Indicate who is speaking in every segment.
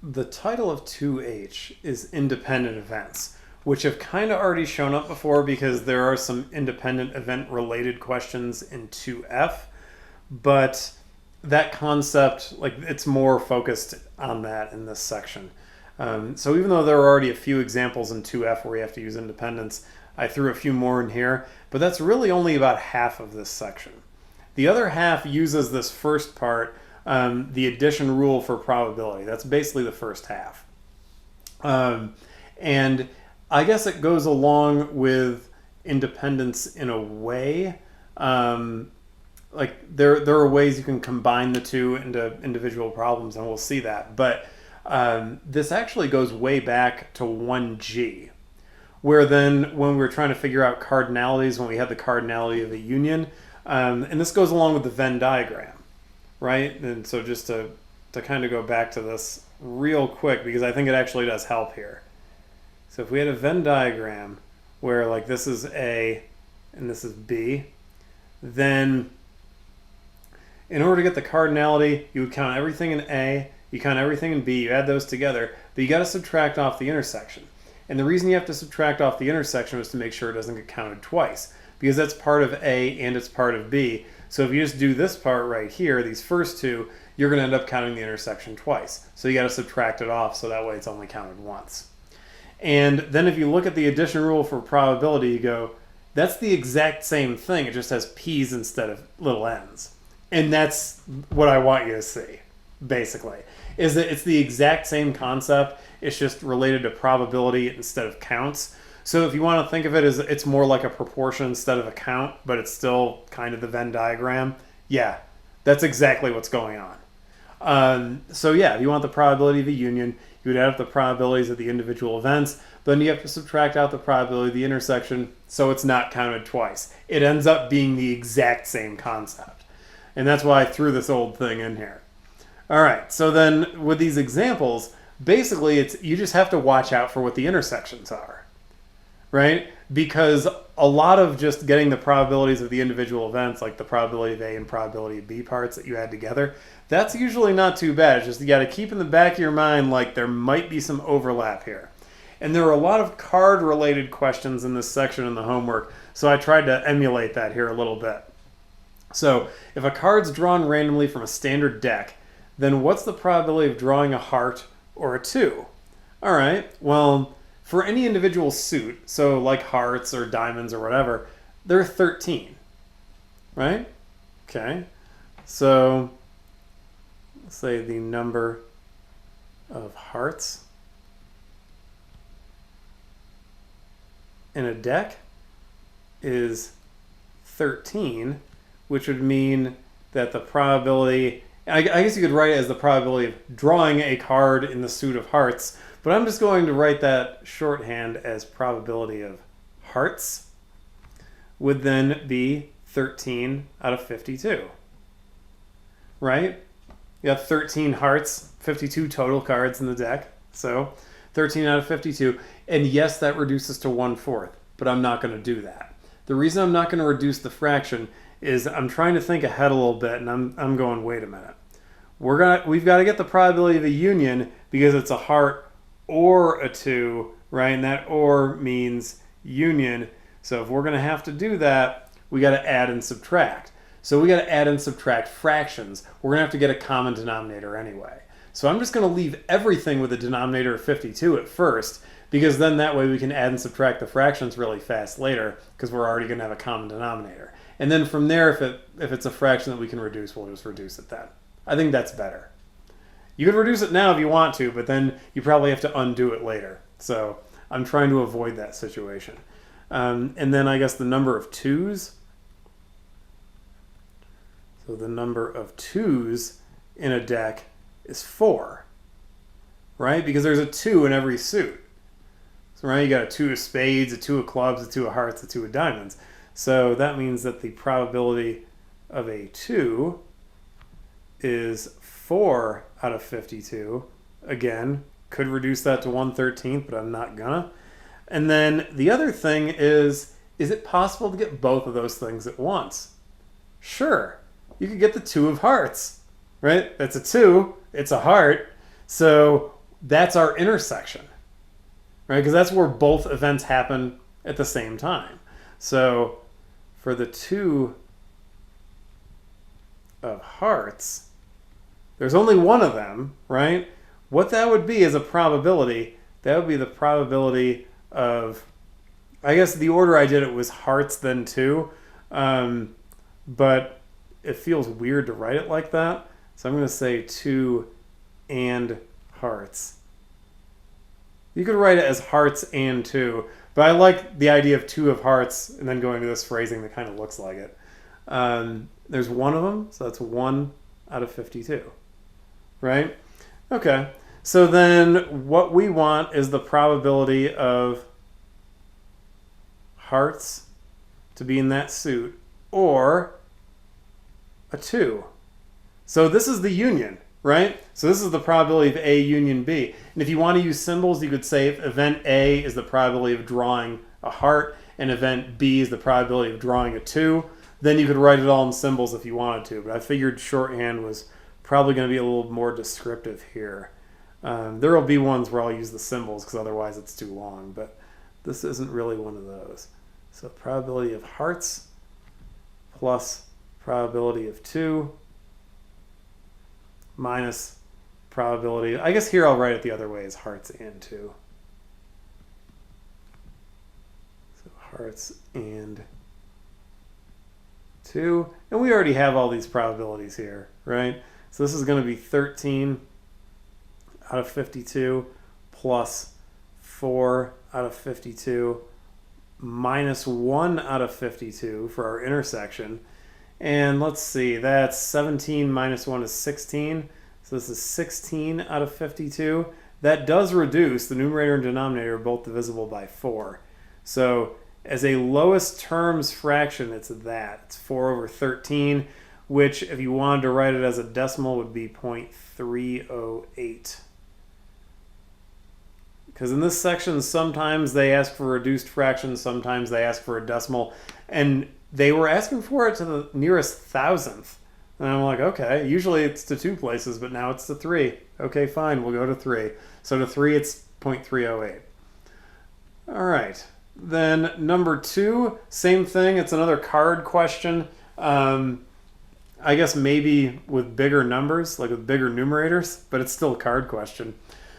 Speaker 1: the title of 2H is independent events, which have kind of already shown up before because there are some independent event related questions in 2F, but that concept, like, it's more focused on that in this section. So even though there are already a few examples in 2F where you have to use independence, I threw a few more in here, but that's really only about half of this section. The other half uses this first part, the addition rule for probability. That's basically the first half. And I guess it goes along with independence in a way. Like there are ways you can combine the two into individual problems, and we'll see that. But this actually goes way back to 1G, where then when we were trying to figure out cardinalities, when we had the cardinality of a union, and this goes along with the Venn diagram, right? And so just to kind of go back to this real quick, because I think it actually does help here. So if we had a Venn diagram where, like, this is A and this is B, then in order to get the cardinality, you would count everything in A, you count everything in B, you add those together, but you got to subtract off the intersection. And the reason you have to subtract off the intersection is to make sure it doesn't get counted twice, because that's part of A and it's part of B. So if you just do this part right here, these first two, you're going to end up counting the intersection twice. So you got to subtract it off so that way it's only counted once. And then if you look at the addition rule for probability, you go, that's the exact same thing. It just has p's instead of little n's. And that's what I want you to see, basically, is that it's the exact same concept. It's just related to probability instead of counts. So if you want to think of it as it's more like a proportion instead of a count, but it's still kind of the Venn diagram, yeah, that's exactly what's going on. So yeah, if you want the probability of a union, you would add up the probabilities of the individual events, but then you have to subtract out the probability of the intersection, so it's not counted twice. It ends up being the exact same concept. And that's why I threw this old thing in here. All right, so then with these examples, basically you just have to watch out for what the intersections are, right? Because a lot of just getting the probabilities of the individual events, like the probability of A and probability of B parts that you add together, that's usually not too bad. It's just you got to keep in the back of your mind, like, there might be some overlap here. And there are a lot of card-related questions in this section in the homework, so I tried to emulate that here a little bit. So if a card's drawn randomly from a standard deck, then what's the probability of drawing a heart or a 2? All right, well, for any individual suit, so like hearts or diamonds or whatever, they're 13, right? Okay, so let's say the number of hearts in a deck is 13, which would mean that the probability, I guess you could write it as the probability of drawing a card in the suit of hearts, but I'm just going to write that shorthand as probability of hearts would then be 13 out of 52, right? You got 13 hearts, 52 total cards in the deck, so 13 out of 52, and yes, that reduces to 1/4, but I'm not going to do that. The reason I'm not going to reduce the fraction is I'm trying to think ahead a little bit, and I'm going, wait a minute. We've got to get the probability of a union because it's a heart or a 2, right? And that or means union. So if we're going to have to do that, we got to add and subtract. So we got to add and subtract fractions. We're going to have to get a common denominator anyway. So I'm just going to leave everything with a denominator of 52 at first, because then that way we can add and subtract the fractions really fast later, because we're already going to have a common denominator. And then from there, if it's a fraction that we can reduce, we'll just reduce it then. I think that's better. You can reduce it now if you want to, but then you probably have to undo it later. So I'm trying to avoid that situation. And then I guess the number of 2's. So the number of 2's in a deck is 4, right? Because there's a 2 in every suit. So, right, you got a 2 of spades, a 2 of clubs, a 2 of hearts, a 2 of diamonds. So that means that the probability of a 2 is 4 out of 52. Again, could reduce that to 1/13, but I'm not gonna. And then the other thing is it possible to get both of those things at once? Sure. You could get the 2 of hearts, right? That's a 2. It's a heart. So that's our intersection, right? Because that's where both events happen at the same time. So for the 2 of hearts, there's only one of them, right? What that would be is a probability. That would be the probability of, I guess the order I did it was hearts then 2, but it feels weird to write it like that. So I'm going to say 2 and hearts. You could write it as hearts and 2, but I like the idea of 2 of hearts and then going to this phrasing that kind of looks like it. There's one of them, so that's 1 out of 52, right? Okay, so then what we want is the probability of hearts to be in that suit, or a 2. So this is the union, right? So this is the probability of A union B. And if you want to use symbols, you could say if event A is the probability of drawing a heart and event B is the probability of drawing a 2, then you could write it all in symbols if you wanted to. But I figured shorthand was probably going to be a little more descriptive here. There will be ones where I'll use the symbols because otherwise it's too long, but this isn't really one of those. So probability of hearts plus probability of 2 minus probability. I guess here I'll write it the other way as hearts and 2. So hearts and 2. And we already have all these probabilities here, right? So this is going to be 13 out of 52 plus 4 out of 52 minus 1 out of 52 for our intersection. And let's see, that's 17 minus 1 is 16. So this is 16 out of 52. That does reduce. The numerator and denominator are both divisible by 4. So as a lowest terms fraction, it's that. It's 4 over 13, which if you wanted to write it as a decimal would be 0.308. Because in this section, sometimes they ask for reduced fractions, sometimes they ask for a decimal, and they were asking for it to the nearest thousandth. And I'm like, okay, usually it's to 2 places, but now it's to 3. Okay, fine, we'll go to 3. So to 3, it's 0.308. All right. Then number 2, same thing. It's another card question. I guess maybe with bigger numbers, like with bigger numerators, but it's still a card question.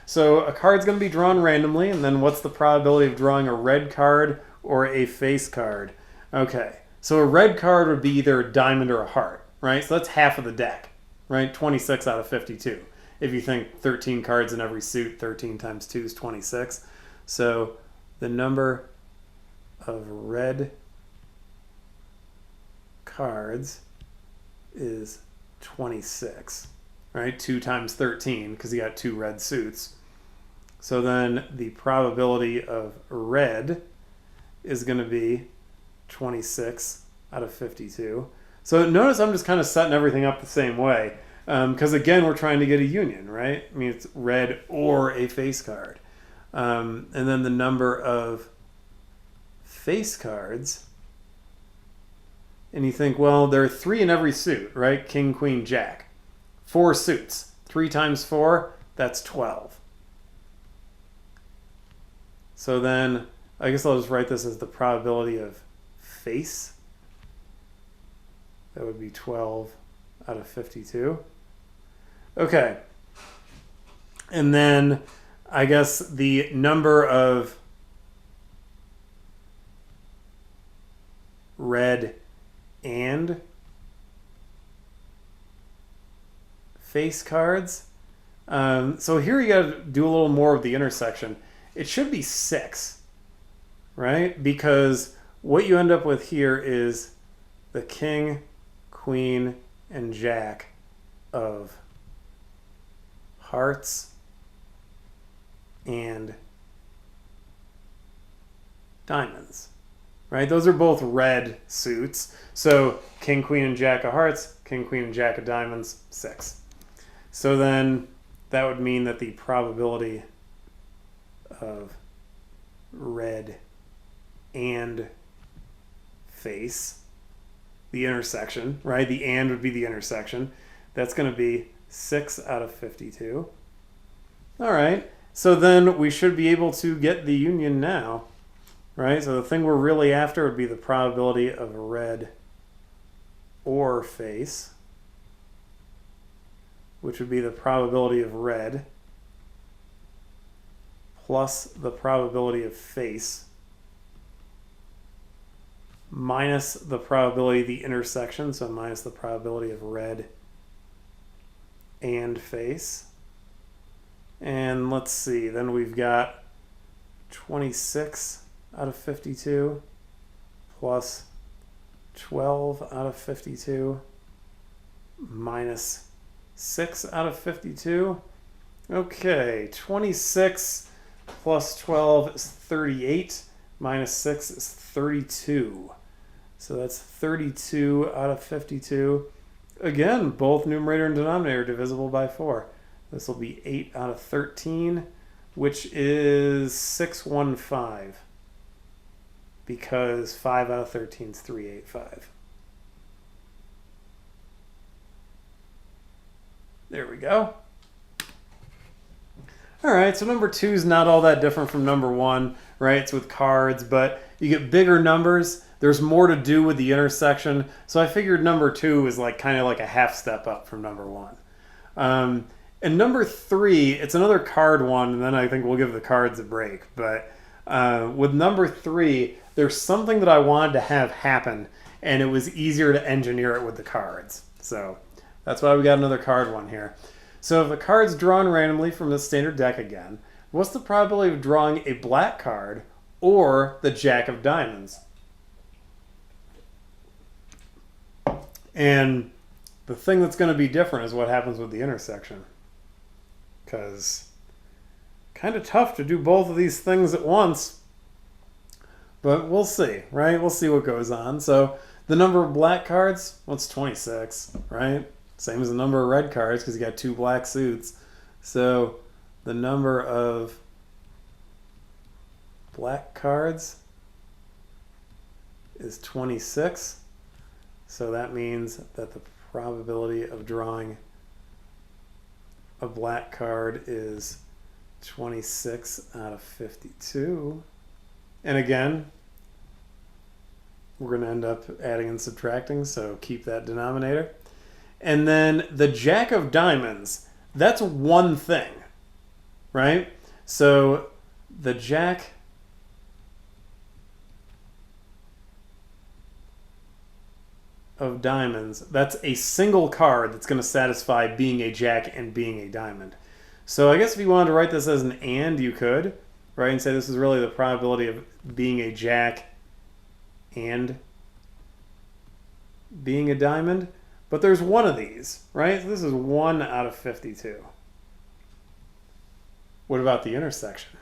Speaker 1: So a card's going to be drawn randomly, and then what's the probability of drawing a red card or a face card? Okay, so a red card would be either a diamond or a heart, right? So that's half of the deck, right? 26 out of 52. If you think 13 cards in every suit, 13 times 2 is 26. So the number of red cards is 26, right? 2 times 13, because you got 2 red suits. So then the probability of red is going to be 26 out of 52. So notice I'm just kind of setting everything up the same way. Because again, we're trying to get a union, right? I mean, it's red or a face card. And then the number of face cards. And you think, well, there are 3 in every suit, right? King, queen, jack. 4 suits. 3 times 4, that's 12. So then, I guess I'll just write this as the probability of face. That would be 12 out of 52. Okay. And then, I guess the number of red and face cards. So here you got to do a little more of the intersection. It should be 6, right? Because what you end up with here is the king, queen, and jack of hearts and diamonds, right? Those are both red suits. So king, queen, and jack of hearts, king, queen, and jack of diamonds, 6. So then that would mean that the probability of red and face, the intersection, right? The and would be the intersection. That's going to be 6 out of 52. All right. So then we should be able to get the union now, right? So the thing we're really after would be the probability of red or face, which would be the probability of red plus the probability of face minus the probability of the intersection, so minus the probability of red and face. And let's see, then we've got 26 out of 52 plus 12 out of 52 minus 6 out of 52. Okay, 26 plus 12 is 38, minus 6 is 32. So that's 32 out of 52. Again, both numerator and denominator divisible by 4. This will be 8 out of 13, which is 615, because 5 out of 13 is 385. There we go. All right, so number 2 is not all that different from number 1, right? It's with cards, but you get bigger numbers. There's more to do with the intersection. So I figured number 2 is like kind of like a half step up from number 1. And number 3, it's another card one, and then I think we'll give the cards a break. But with number 3, there's something that I wanted to have happen, and it was easier to engineer it with the cards. So that's why we got another card one here. So if a card's drawn randomly from the standard deck again, what's the probability of drawing a black card or the Jack of Diamonds? And the thing that's going to be different is what happens with the intersection. Because kind of tough to do both of these things at once. But we'll see, right? We'll see what goes on. So the number of black cards, what's 26, right? Same as the number of red cards because you got 2 black suits. So the number of black cards is 26. So that means that the probability of drawing a black card is 26 out of 52. And again, we're going to end up adding and subtracting, so keep that denominator. And then the Jack of Diamonds, that's one thing, right? So the Jack of Diamonds, that's a single card that's going to satisfy being a Jack and being a Diamond. So I guess if you wanted to write this as an and, you could, right? And say this is really the probability of being a Jack and being a Diamond. But there's one of these, right? So this is 1 out of 52. What about the intersection?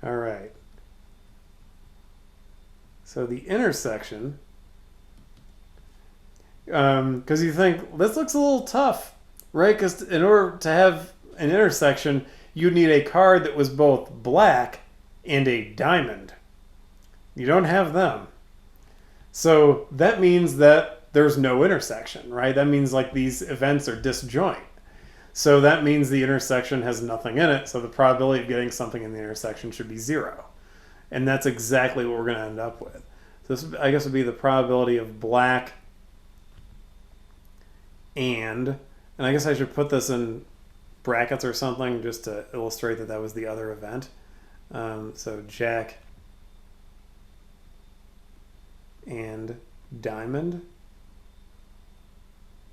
Speaker 1: All right. So the intersection, because you think, this looks a little tough, right? Because in order to have an intersection, you'd need a card that was both black and a diamond. You don't have them. So that means that there's no intersection, right? That means like these events are disjoint. So that means the intersection has nothing in it, so the probability of getting something in the intersection should be 0. And that's exactly what we're going to end up with. So this, I guess, would be the probability of black and I guess I should put this in brackets or something just to illustrate that that was the other event. So Jack and Diamond.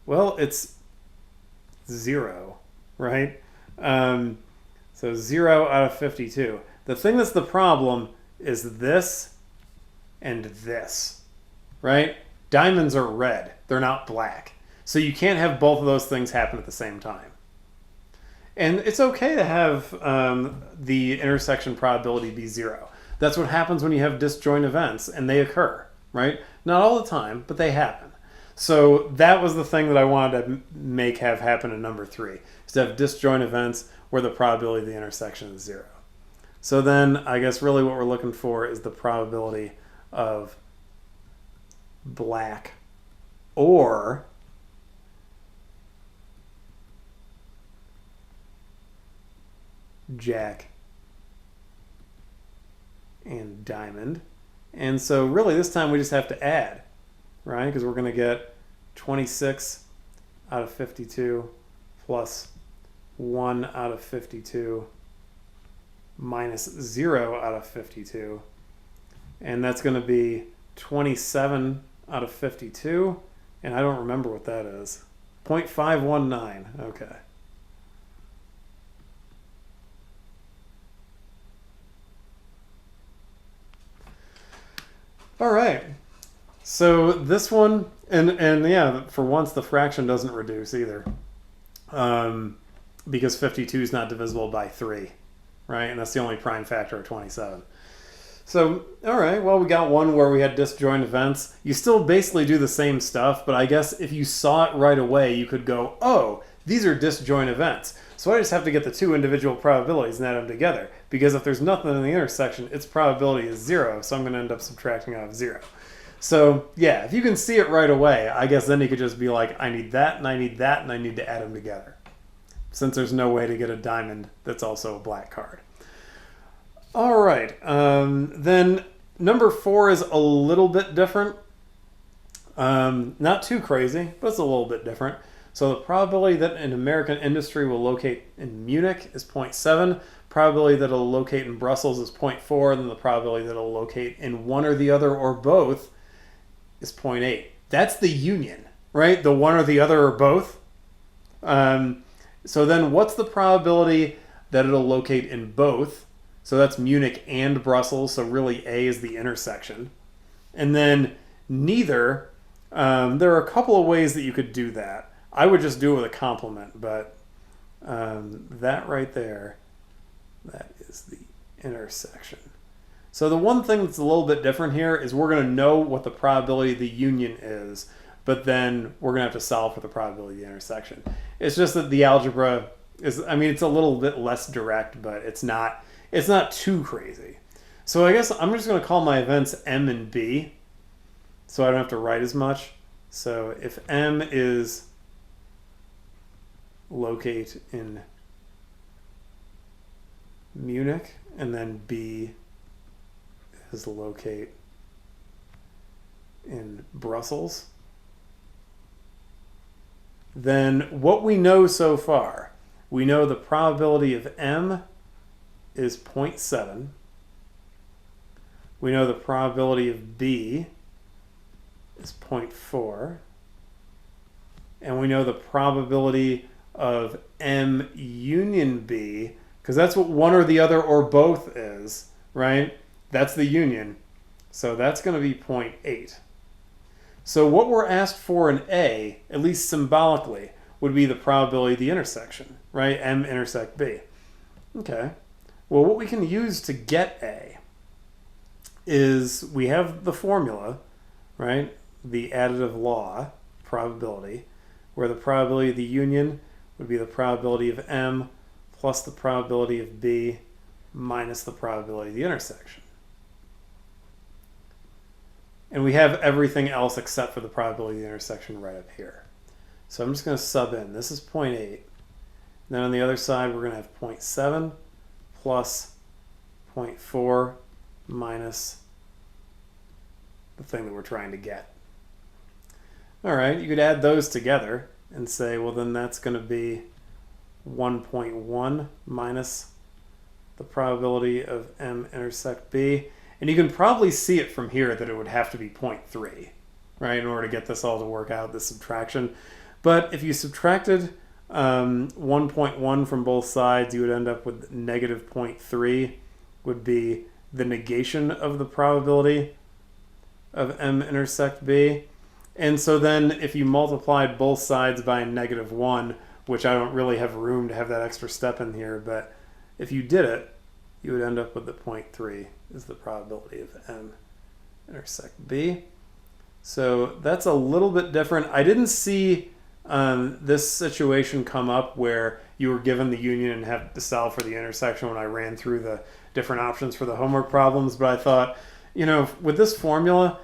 Speaker 1: Well, it's 0, right? So 0 out of 52. The thing that's the problem is this and this, right? Diamonds are red. They're not black. So you can't have both of those things happen at the same time. And it's okay to have the intersection probability be 0. That's what happens when you have disjoint events, and they occur, right? Not all the time, but they happen. So that was the thing that I wanted to make have happen in number 3, is to have disjoint events where the probability of the intersection is 0. So then I guess really what we're looking for is the probability of black or jack, and diamond. And so really this time we just have to add, right? Because we're going to get 26 out of 52 plus 1 out of 52 minus 0 out of 52. And that's going to be 27 out of 52. And I don't remember what that is. 0.519. Okay. All right. So this one, and yeah, for once the fraction doesn't reduce either. Because 52 is not divisible by 3, right? And that's the only prime factor of 27. So, all right, well, we got one where we had disjoint events. You still basically do the same stuff, but I guess if you saw it right away, you could go, oh, these are disjoint events. So I just have to get the two individual probabilities and add them together. Because if there's nothing in the intersection, its probability is 0, so I'm going to end up subtracting out of 0. So, yeah, if you can see it right away, I guess then you could just be like, I need that, and I need that, and I need to add them together. Since there's no way to get a diamond that's also a black card. All right, then number 4 is a little bit different. Not too crazy, but it's a little bit different. So the probability that an American industry will locate in Munich is 0.7. Probability that it'll locate in Brussels is 0.4. And then the probability that it'll locate in one or the other or both is 0.8. That's the union, right? The one or the other or both. So then what's the probability that it'll locate in both? So that's Munich and Brussels. So really A is the intersection. And then neither, there are a couple of ways that you could do that. I would just do it with a complement, but that right there, that is the intersection. So the one thing that's a little bit different here is we're going to know what the probability of the union is, but then we're going to have to solve for the probability of the intersection. It's just that the algebra is, I mean, it's a little bit less direct, but it's not too crazy. So I guess I'm just going to call my events M and B, so I don't have to write as much. So if M is locate in Munich, and then B is locate in Brussels, then what we know so far, we know the probability of M is 0.7. We know the probability of B is 0.4. And we know the probability of M union B, because that's what one or the other or both is, right? That's the union. So that's going to be 0.8. So what we're asked for in A, at least symbolically, would be the probability of the intersection, right? M intersect B. Okay. Well, what we can use to get A is we have the formula, right? The additive law probability, where the probability of the union would be the probability of M plus the probability of B minus the probability of the intersection. And we have everything else except for the probability of the intersection right up here. So I'm just going to sub in. This is 0.8. Then on the other side, we're going to have 0.7 plus 0.4 minus the thing that we're trying to get. All right, you could add those together and say, well, then that's going to be 1.1 minus the probability of M intersect B. And you can probably see it from here that it would have to be 0.3, right, in order to get this all to work out, this subtraction. But if you subtracted 1.1 from both sides, you would end up with negative 0.3 would be the negation of the probability of M intersect B. And so then if you multiplied both sides by -1, which I don't really have room to have that extra step in here, but if you did it, you would end up with the 0.3 is the probability of M intersect B. So that's a little bit different. I didn't see this situation come up where you were given the union and have to solve for the intersection when I ran through the different options for the homework problems, but I thought, you know, with this formula,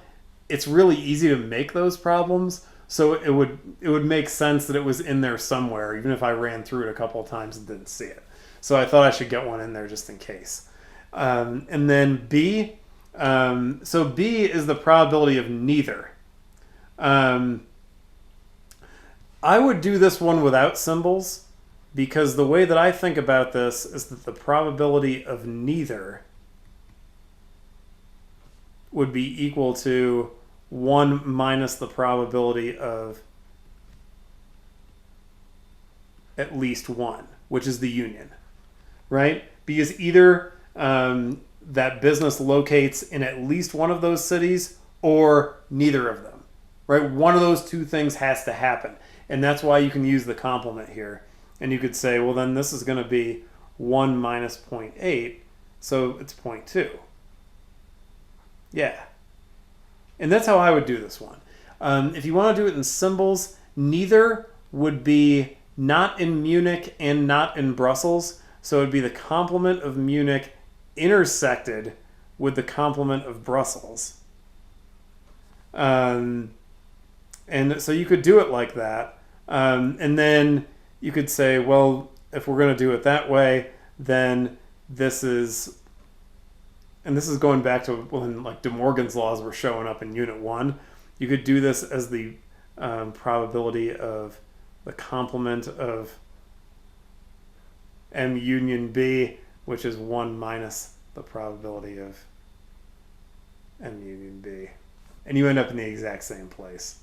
Speaker 1: it's really easy to make those problems, So it would make sense that it was in there somewhere, even if I ran through it a couple of times and didn't see it. So I thought I should get one in there just in case. And then B. So B is the probability of neither. I would do this one without symbols, because the way that I think about this is that the probability of neither would be equal to 1 minus the probability of at least one, which is the union, right? Because either that business locates in at least one of those cities or neither of them, right? One of those two things has to happen. And that's why you can use the complement here. And you could say, well, then this is going to be 1 minus 0.8, so it's 0.2. Yeah. And that's how I would do this one. If you want to do it in symbols, neither would be not in Munich and not in Brussels. So it would be the complement of Munich intersected with the complement of Brussels. And so you could do it like that. And then you could say, well, if we're going to do it that way, then this is... And this is going back to when like De Morgan's laws were showing up in Unit 1. You could do this as the probability of the complement of M union B, which is 1 minus the probability of M union B. And you end up in the exact same place.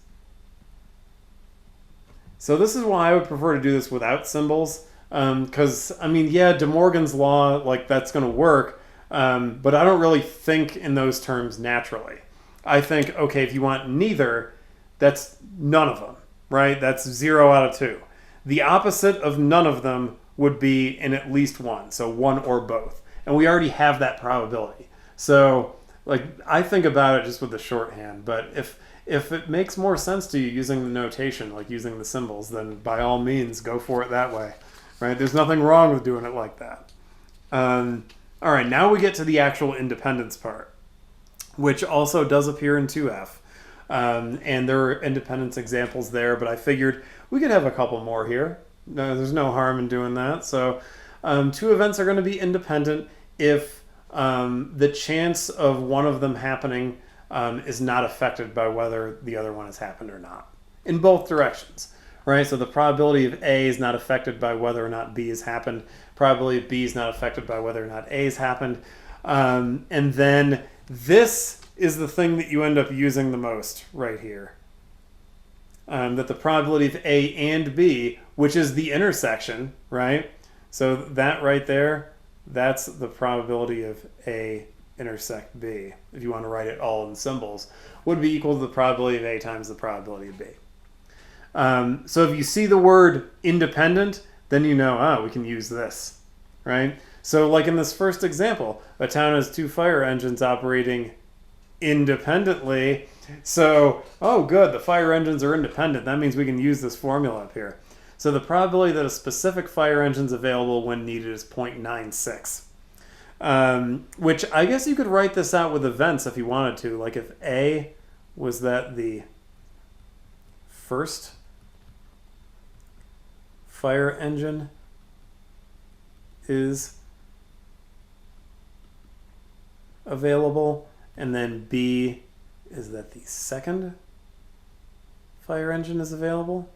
Speaker 1: So this is why I would prefer to do this without symbols. Because, I mean, yeah, De Morgan's law, like that's going to work. But I don't really think in those terms naturally. I think, okay, if you want neither, that's none of them, right? That's 0 out of 2. The opposite of none of them would be in at least one, so one or both. And we already have that probability. So, like, I think about it just with the shorthand, but if it makes more sense to you using the notation, like using the symbols, then by all means, go for it that way, right? There's nothing wrong with doing it like that. All right, now we get to the actual independence part, which also does appear in 2F. And there are independence examples there, but I figured we could have a couple more here. No, there's no harm in doing that. So 2 events are going to be independent if the chance of one of them happening is not affected by whether the other one has happened or not, in both directions. Right, so the probability of A is not affected by whether or not B has happened. Probability of B is not affected by whether or not A has happened. And then this is the thing that you end up using the most right here. That the probability of A and B, which is the intersection, right? So that right there, that's the probability of A intersect B, if you want to write it all in symbols, would be equal to the probability of A times the probability of B. So if you see the word independent, then you know, we can use this, right? So like in this first example, a town has 2 fire engines operating independently. So, oh good, the fire engines are independent. That means we can use this formula up here. So the probability that a specific fire engine is available when needed is 0.96. Which I guess you could write this out with events if you wanted to. Like if A was that the first fire engine is available, and then B is that the second fire engine is available.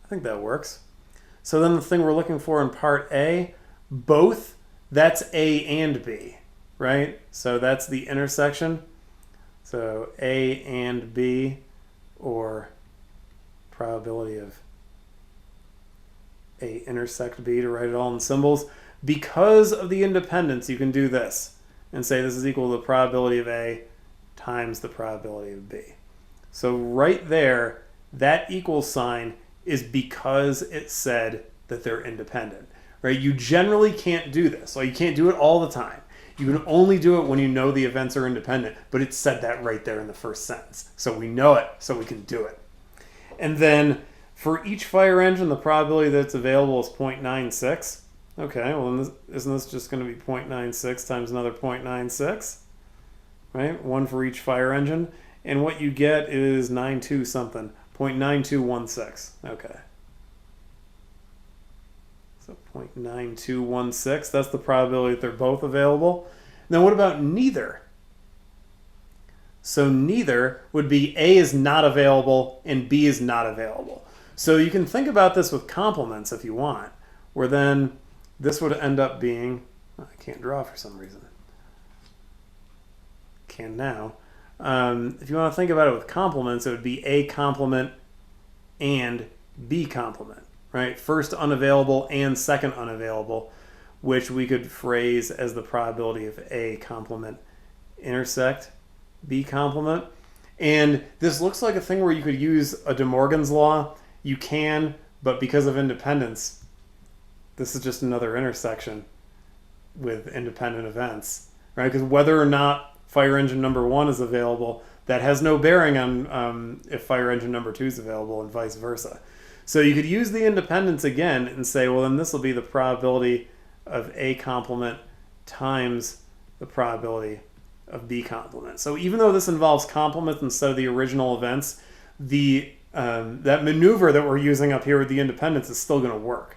Speaker 1: I think that works. So then the thing we're looking for in part A, both, that's A and B, right? So that's the intersection. So A and B, or probability of A intersect B, to write it all in symbols. Because of the independence, you can do this and say this is equal to the probability of A times the probability of B. So right there, that equal sign is because it said that they're independent, right? You generally can't do this. So you can't do it all the time. You can only do it when you know the events are independent, but it said that right there in the first sentence. So we know it, so we can do it. And then for each fire engine, the probability that it's available is 0.96. Okay, well, then isn't this just going to be 0.96 times another 0.96? Right? One for each fire engine. and what you get is 92 something, 0.9216. Okay. So 0.9216, that's the probability that they're both available. Now what about neither? So neither would be A is not available and B is not available. So you can think about this with complements if you want, where then this would end up being, I can't draw for some reason. Can now. If you want to think about it with complements, it would be A complement and B complement, right? First unavailable and second unavailable, which we could phrase as the probability of A complement intersect B complement. And this looks like a thing where you could use a De Morgan's law. You can, but because of independence, this is just another intersection with independent events, right? Because whether or not fire engine number 1 is available, that has no bearing on if fire engine number 2 is available and vice versa. So you could use the independence again and say, well, then this will be the probability of A complement times the probability of B complement. So even though this involves complements instead of the original events, the that maneuver that we're using up here with the independence is still going to work,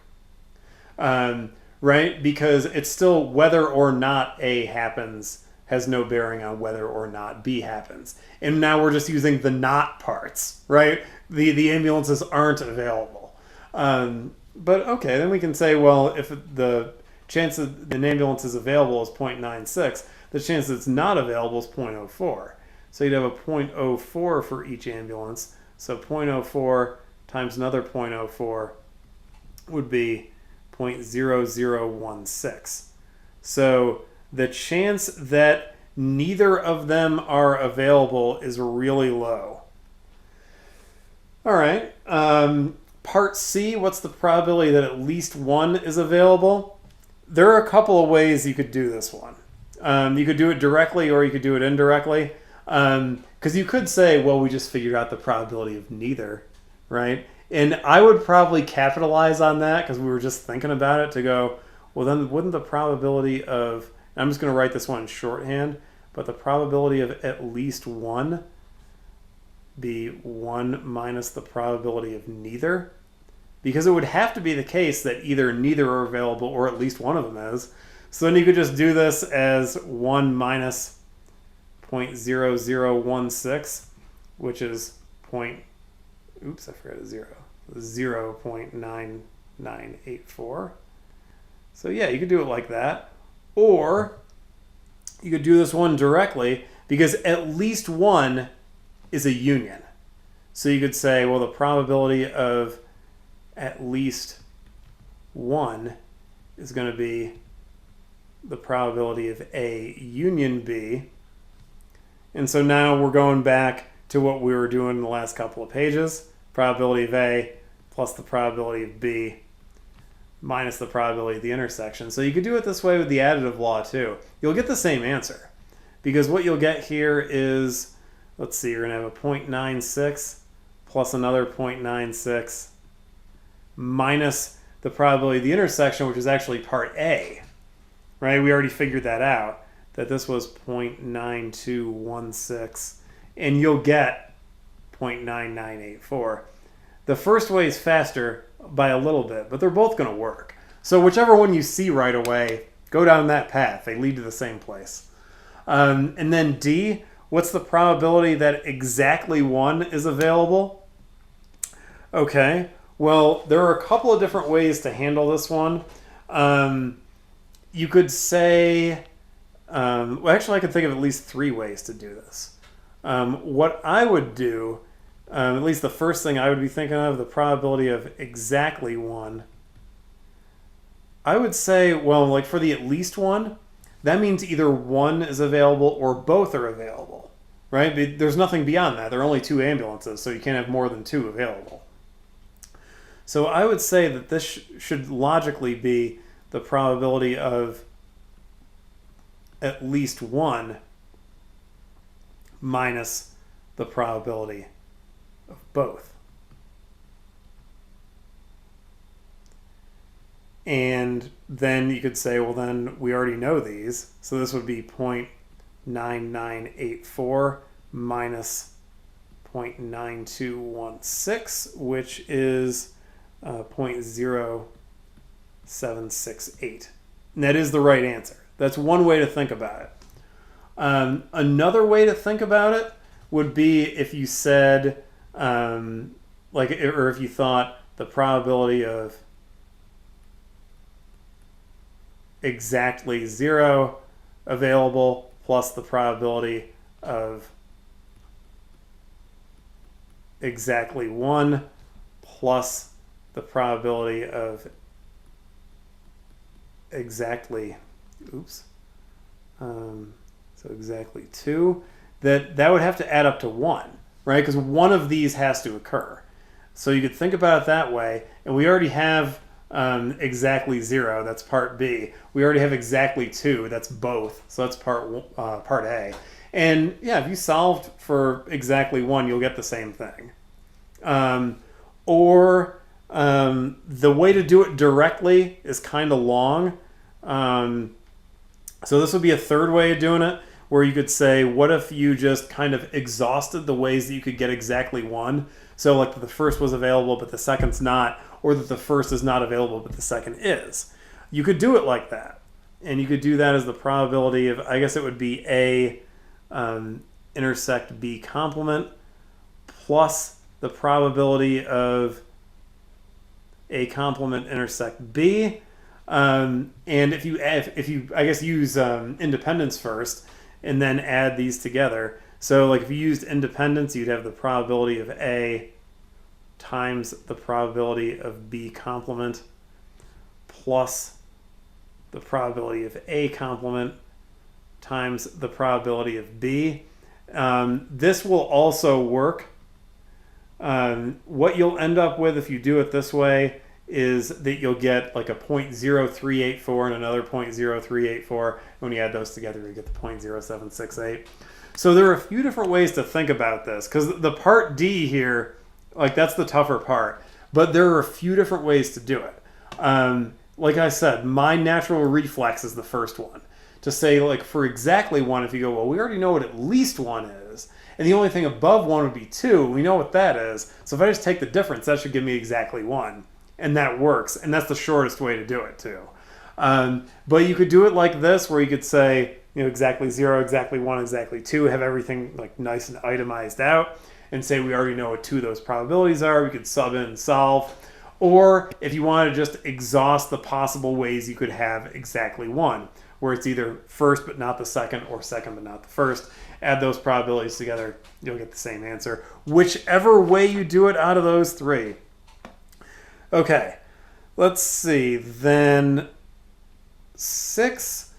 Speaker 1: right? Because it's still whether or not A happens has no bearing on whether or not B happens. And now we're just using the not parts, right? The ambulances aren't available. But okay, then we can say, well, if the chance that an ambulance is available is 0.96, the chance that it's not available is 0.04. So you'd have a 0.04 for each ambulance. So 0.04 times another 0.04 would be 0.0016. So the chance that neither of them are available is really low. All right. Part C, what's the probability that at least one is available? There are a couple of ways you could do this one. You could do it directly or you could do it indirectly. Because you could say, well, we just figured out the probability of neither, right? And I would probably capitalize on that because we were just thinking about it to go, well, then wouldn't the probability of, I'm just going to write this one in shorthand, but the probability of at least one be 1 minus the probability of neither? Because it would have to be the case that either neither are available or at least one of them is. So then you could just do this as 1 minus 0.0016, which is oops, I forgot a 0.9984. So yeah, you could do it like that. Or you could do this one directly because at least one is a union. So you could say, well, the probability of at least one is going to be the probability of A union B. And so now we're going back to what we were doing in the last couple of pages. Probability of A plus the probability of B minus the probability of the intersection. So you could do it this way with the additive law too. You'll get the same answer. Because what you'll get here is, let's see, you're going to have a 0.96 plus another 0.96 minus the probability of the intersection, which is actually part A. Right? We already figured that out, that this was 0.9216, and you'll get 0.9984. The first way is faster by a little bit, but they're both going to work. So whichever one you see right away, go down that path. They lead to the same place. And then D, what's the probability that exactly one is available? Okay, well, there are a couple of different ways to handle this one. You could say, well, actually I could think of at least 3 ways to do this. What I would do, at least the first thing I would be thinking of, the probability of exactly one, I would say, well, like for the at least one, that means either one is available or both are available, right? There's nothing beyond that. There are only 2 ambulances, so you can't have more than 2 available. So I would say that this should logically be the probability of at least one minus the probability of both. And then you could say, well, then we already know these. So this would be 0.9984 minus 0.9216, which is 0.0768. And that is the right answer. That's one way to think about it. Another way to think about it would be if you said, or if you thought the probability of exactly 0 available plus the probability of exactly 1 plus the probability of exactly, so exactly 2, that would have to add up to 1, right? Because one of these has to occur. So you could think about it that way, and we already have exactly 0, that's part B. We already have exactly 2, that's both, so that's part A. And yeah, if you solved for exactly 1, you'll get the same thing. Or the way to do it directly is kind of long. So this would be a third way of doing it, where you could say, what if you just kind of exhausted the ways that you could get exactly 1? So like the first was available, but the second's not, or that the first is not available, but the second is. You could do it like that. And you could do that as the probability of, I guess it would be A intersect B complement plus the probability of A complement intersect B. And if you I guess use independence first and then add these together. So like if you used independence, you'd have the probability of A times the probability of B complement plus the probability of A complement times the probability of B. This will also work. What you'll end up with if you do it this way is that you'll get like a 0.0384 and another 0.0384. When you add those together, you get the 0.0768. So there are a few different ways to think about this, because the part D here, like that's the tougher part. But there are a few different ways to do it. Like I said, my natural reflex is the first one. To say, like, for exactly 1, if you go, well, we already know what at least 1 is. And the only thing above 1 would be 2. We know what that is. So if I just take the difference, that should give me exactly 1. And that works. And that's the shortest way to do it, too. But you could do it like this, where you could say, exactly 0, exactly 1, exactly 2, have everything like nice and itemized out, and say we already know what 2 of those probabilities are. We could sub in and solve. Or if you want to just exhaust the possible ways you could have exactly 1, where it's either first but not the second, or second but not the first. Add those probabilities together, you'll get the same answer. Whichever way you do it out of those 3. Okay, let's see. Then 6.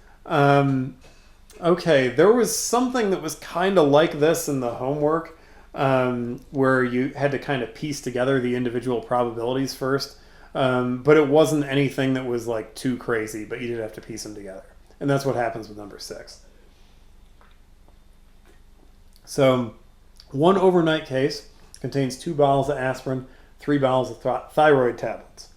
Speaker 1: Okay, there was something that was kind of like this in the homework, where you had to kind of piece together the individual probabilities first. But it wasn't anything that was like too crazy, but you did have to piece them together. And that's what happens with number 6. So, one overnight case contains 2 bottles of aspirin, 3 bottles of thyroid tablets.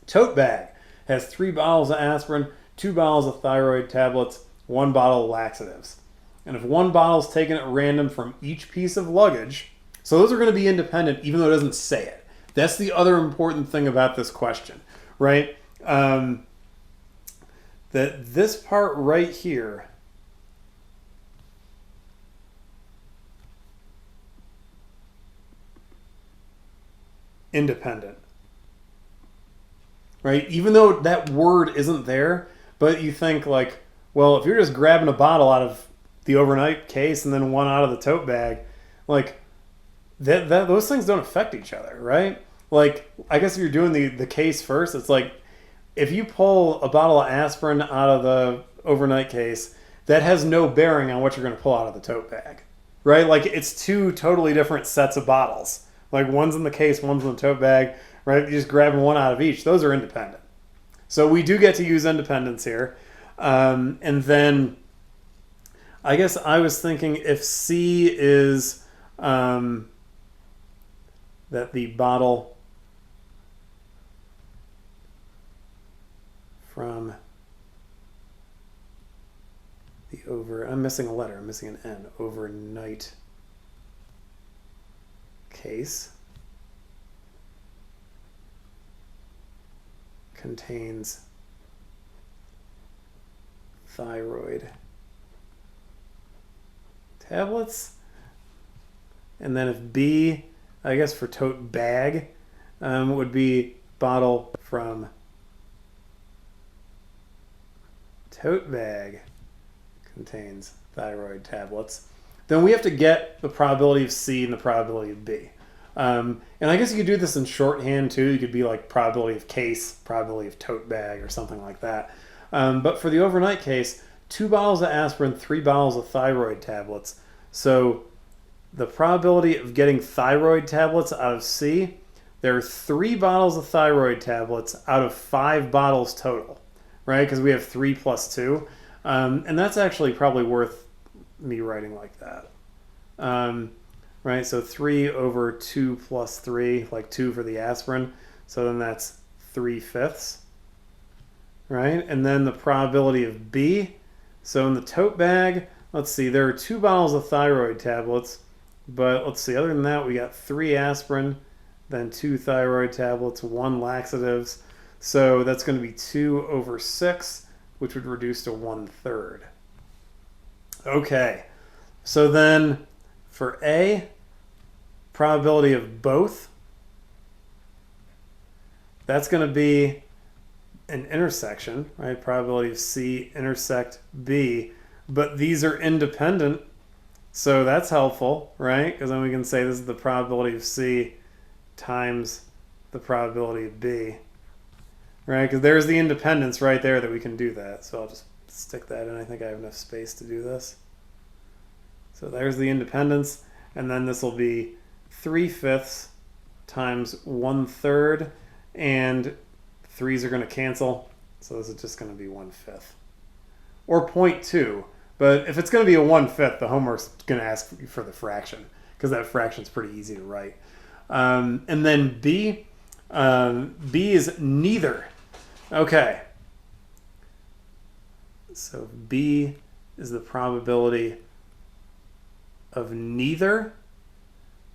Speaker 1: Tote bag has 3 bottles of aspirin, 2 bottles of thyroid tablets, 1 bottle of laxatives. And if 1 bottle is taken at random from each piece of luggage, so those are going to be independent even though it doesn't say it. That's the other important thing about this question, right? That this part right here independent, right? Even though that word isn't there, but you think like, well, if you're just grabbing a bottle out of the overnight case and then 1 out of the tote bag, like that those things don't affect each other, right? Like, I guess if you're doing the case first, it's like if you pull a bottle of aspirin out of the overnight case, that has no bearing on what you're going to pull out of the tote bag, right? Like, it's 2 totally different sets of bottles. Like, one's in the case, one's in the tote bag, right? You just grab 1 out of each. Those are independent. So we do get to use independence here. And then I guess I was thinking if C is that the bottle from the I'm missing a letter, I'm missing an N, overnight case contains thyroid tablets. And then if B, I guess for tote bag, would be bottle from tote bag contains thyroid tablets. Then we have to get the probability of C and the probability of B. And I guess you could do this in shorthand too. You could be like probability of case, probability of tote bag, or something like that. But for the overnight case, 2 bottles of aspirin, 3 bottles of thyroid tablets. So the probability of getting thyroid tablets out of C, there are 3 bottles of thyroid tablets out of 5 bottles total, right? Because we have 3 plus 2. And that's actually probably worth me writing like that. Right, so 3 over 2 plus 3, like 2 for the aspirin. So then that's 3/5, right? And then the probability of B. So in the tote bag, let's see, there are 2 bottles of thyroid tablets. But let's see, other than that, we got 3 aspirin, then 2 thyroid tablets, 1 laxatives. So that's going to be 2 over 6, which would reduce to 1/3. Okay, so then for A, probability of both, that's going to be an intersection, right? Probability of C intersect B, but these are independent, so that's helpful, right? Because then we can say this is the probability of C times the probability of B, right? Because there's the independence right there that we can do that. So I'll just stick that in. I think I have enough space to do this. So there's the independence, and then this will be 3/5 times 1/3, and 3's are going to cancel, so this is just going to be 1/5. Or 0.2, but if it's going to be a 1/5, the homework's going to ask for the fraction, because that fraction's pretty easy to write. And then B, B is neither. Okay. So B is the probability of neither.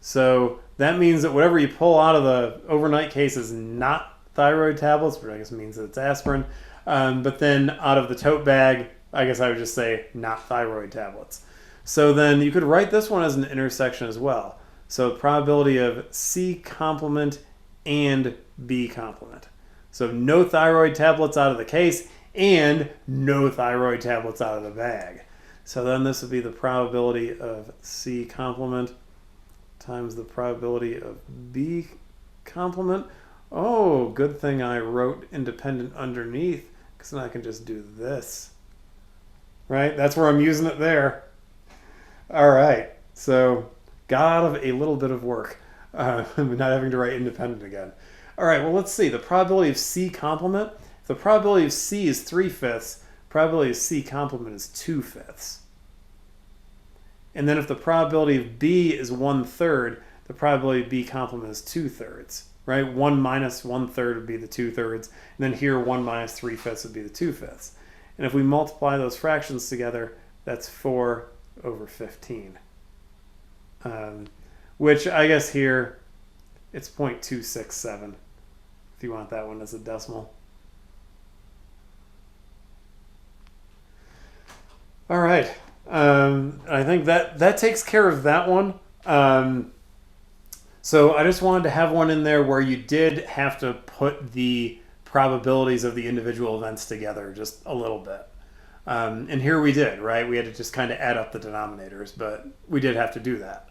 Speaker 1: So that means that whatever you pull out of the overnight case is not thyroid tablets, but I guess it means that it's aspirin. But then out of the tote bag, I guess I would just say not thyroid tablets. So then you could write this one as an intersection as well. So probability of C complement and B complement. So no thyroid tablets out of the case and no thyroid tablets out of the bag. So then this would be the probability of C complement times the probability of B complement. Oh, good thing I wrote independent underneath, because then I can just do this. Right? That's where I'm using it there. All right. So got out of a little bit of work. Not having to write independent again. All right, well, let's see. The probability of C complement. If the probability of C is 3/5, probability of C complement is 2/5. And then if the probability of B is 1/3, the probability of B complement is 2/3, right? 1 minus 1/3 would be the 2/3. And then here, 1 minus 3/5 would be the 2/5. And if we multiply those fractions together, that's 4 over 15. Which I guess here, it's 0.267, if you want that one as a decimal. All right. I think that takes care of that one. So I just wanted to have one in there where you did have to put the probabilities of the individual events together just a little bit. And here we did, right? We had to just kind of add up the denominators, but we did have to do that.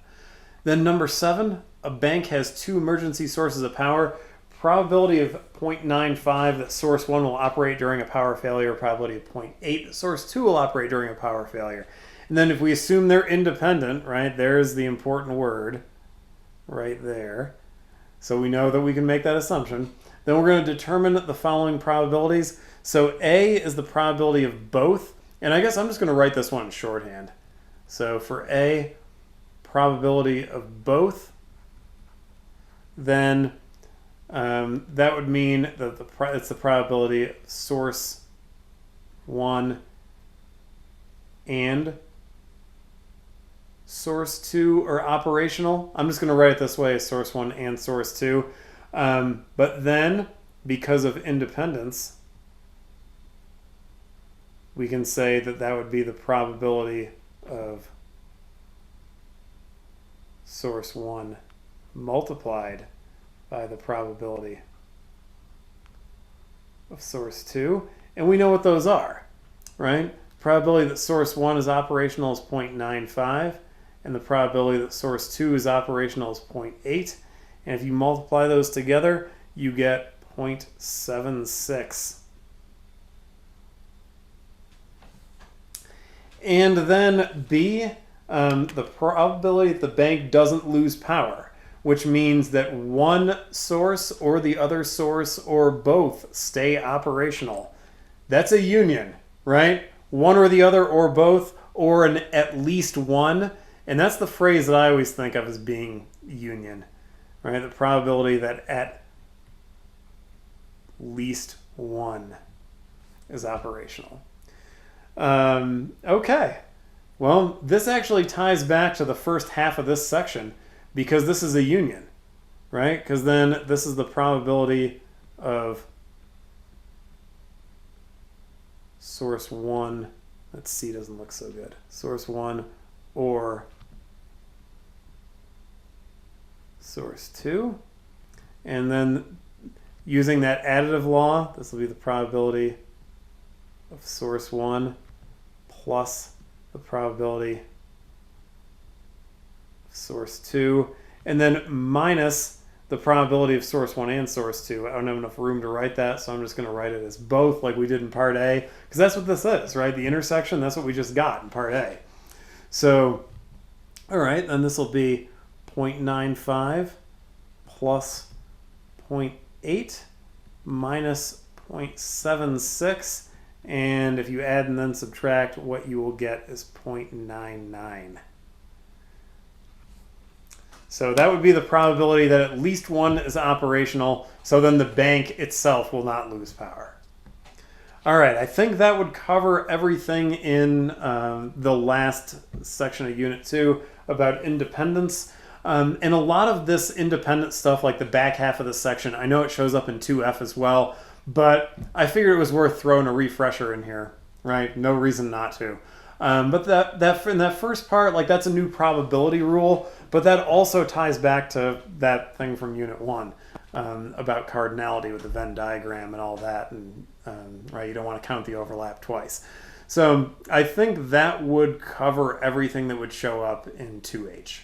Speaker 1: Then number 7, a bank has 2 emergency sources of power. Probability of 0.95 that source 1 will operate during a power failure. Probability of 0.8 that source 2 will operate during a power failure. And then if we assume they're independent, right, there's the important word right there. So we know that we can make that assumption. Then we're going to determine the following probabilities. So A is the probability of both. And I guess I'm just going to write this one in shorthand. So for A, probability of both, then that would mean that it's the probability of source 1 and source 2 are operational. I'm just going to write it this way as source 1 and source 2. But then, because of independence, we can say that that would be the probability of source 1 multiplied by the probability of source 2. And we know what those are, right? Probability that source 1 is operational is 0.95, and the probability that source 2 is operational is 0.8. And if you multiply those together, you get 0.76. And then B, the probability that the bank doesn't lose power, which means that one source or the other source or both stay operational. That's a union, right? One or the other or both, or an at least one. And that's the phrase that I always think of as being union, right? The probability that at least one is operational. Okay. Well, this actually ties back to the first half of this section because this is a union, right? Because then this is the probability of source 1, that C doesn't look so good, source 1 or source 2. And then using that additive law, this will be the probability of source 1 plus the probability of source 2, and then minus the probability of source 1 and source 2. I don't have enough room to write that, so I'm just going to write it as both like we did in part A, because that's what this is, right? The intersection, that's what we just got in part A. So, all right, then this will be 0.95 plus 0.8 minus 0.76, and if you add and then subtract, what you will get is 0.99. So that would be the probability that at least one is operational, so then the bank itself will not lose power. All right, I think that would cover everything in the last section of Unit 2 about independence. And a lot of this independent stuff, like the back half of the section, I know it shows up in 2F as well, but I figured it was worth throwing a refresher in here, right? No reason not to. But that in that first part, like that's a new probability rule, but that also ties back to that thing from Unit 1 about cardinality with the Venn diagram and all that, and right, you don't want to count the overlap twice. So I think that would cover everything that would show up in 2H.